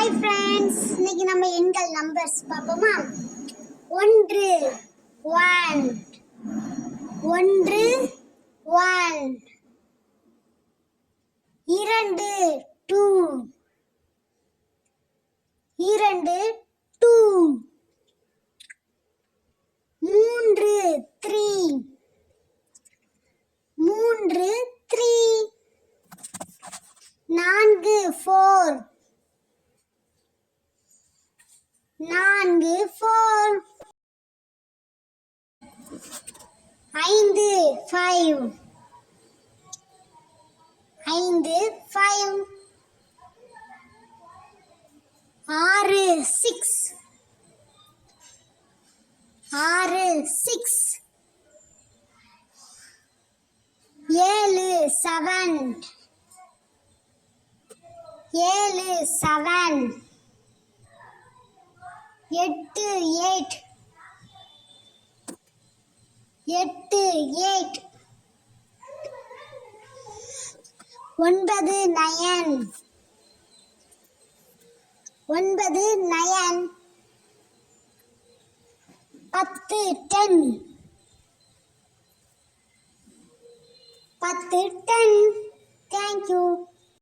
Hi friends, இன்னைக்கு நம்ம எண்கள் நம்பர்ஸ் பார்ப்போமா? ஒன்று ஒன் ஒன்று ஒன், இரண்டு டூ இரண்டு டூ, மூன்று த்ரீ மூன்று த்ரீ, நான்கு ஃபோர் நான்கு ஃபோர், ஐந்து ஃபைவ் ஐந்து ஃபைவ், ஆறு சிக்ஸ் ஆறு சிக்ஸ், ஏழு செவன் ஏழு செவன், எட்டு எயிட் எட்டு எயிட், ஒன்பது நயன் ஒன்பது நயன், பத்து டென் பத்து டென். தேங்க்யூ.